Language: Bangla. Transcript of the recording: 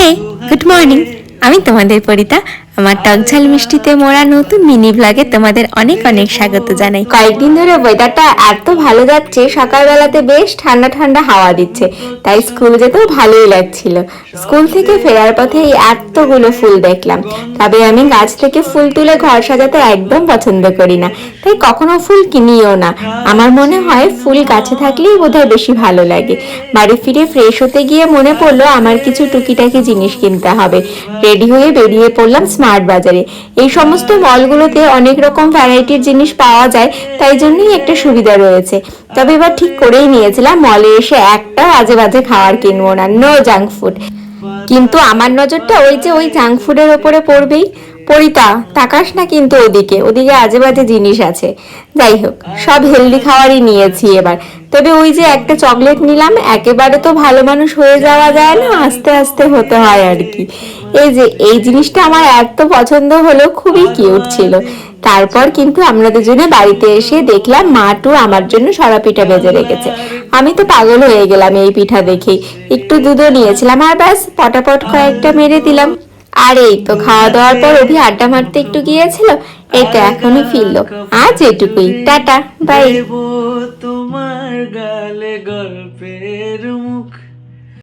High, good morning. আমি তোমাদের পরিতা। আমার টকঝাল মিষ্টিতে মোড়া নতুন মিনি ব্লগে তোমাদের অনেক অনেক স্বাগত জানাই। কয়েকদিন ধরে ওয়েদারটা এত ভালো যাচ্ছে, সকালবেলাতে বেশ ঠান্ডা ঠান্ডা হাওয়া দিচ্ছে, তাই স্কুল যেতেও ভালোই লাগছিল। স্কুল থেকে ফেরার পথে এতগুলো ফুল দেখলাম। তবে আমি গাছ থেকে ফুল তুলে ঘর সাজাতে একদম পছন্দ করি না, তাই কখনো ফুল কিনিও না। আমার মনে হয় ফুল গাছে থাকলেই বোধহয় বেশি ভালো লাগে। বাড়ি ফিরে ফ্রেশ হতে গিয়ে মনে পড়লো আমার কিছু টুকিটাকি জিনিস কিনতে হবে। রেডি হয়ে বেরিয়ে পড়লাম স্মার্ট বাজারে। এই সমস্ত মলগুলোতে অনেক রকম ভ্যারাইটির জিনিস পাওয়া যায়, তাই জন্যই একটা সুবিধা রয়েছে। তবে এবার ঠিক করেই নিয়েছিলাম মলে এসে একটা আজে বাজে খাবার কিনবো না, নো জাঙ্ক ফুড। কিন্তু আমার নজরটা ওই জাঙ্ক ফুডের ওপরে পড়বেই। পরিতা, তাকাস না কিন্তু ওদিকে, ওদিকে আজে বাজে জিনিস আছে। যাই হোক, সব হেলদি খাবারই নিয়েছি এবার। তবে ওই যে একটা চকলেট নিলাম, একেবারে তো ভালো মানুষ হয়ে যাওয়া যায় না, আস্তে আস্তে হতে হয় আর কি। এই যে এই জিনিসটা আমার এত পছন্দ হলো, খুবই কিউট ছিল। তারপর কিন্তু আমরা দুজনে বাড়িতে এসে দেখলাম মাটু আমার জন্য সরা পিঠা ভেজে রেখেছে। আমি তো পাগল হয়ে গেলাম এই পিঠা দেখেই। একটু দুধও নিয়েছিলাম আর ব্যাস পটাপট কয়েকটা মেরে দিলাম। আর এই তো খাওয়া দাওয়ার পর অভি আড্ডা মারতে একটু গিয়েছিল, এই তো এখনই ফিরলো। আজ এটুকুই, টাটা বাই। তোমার গালে গল্প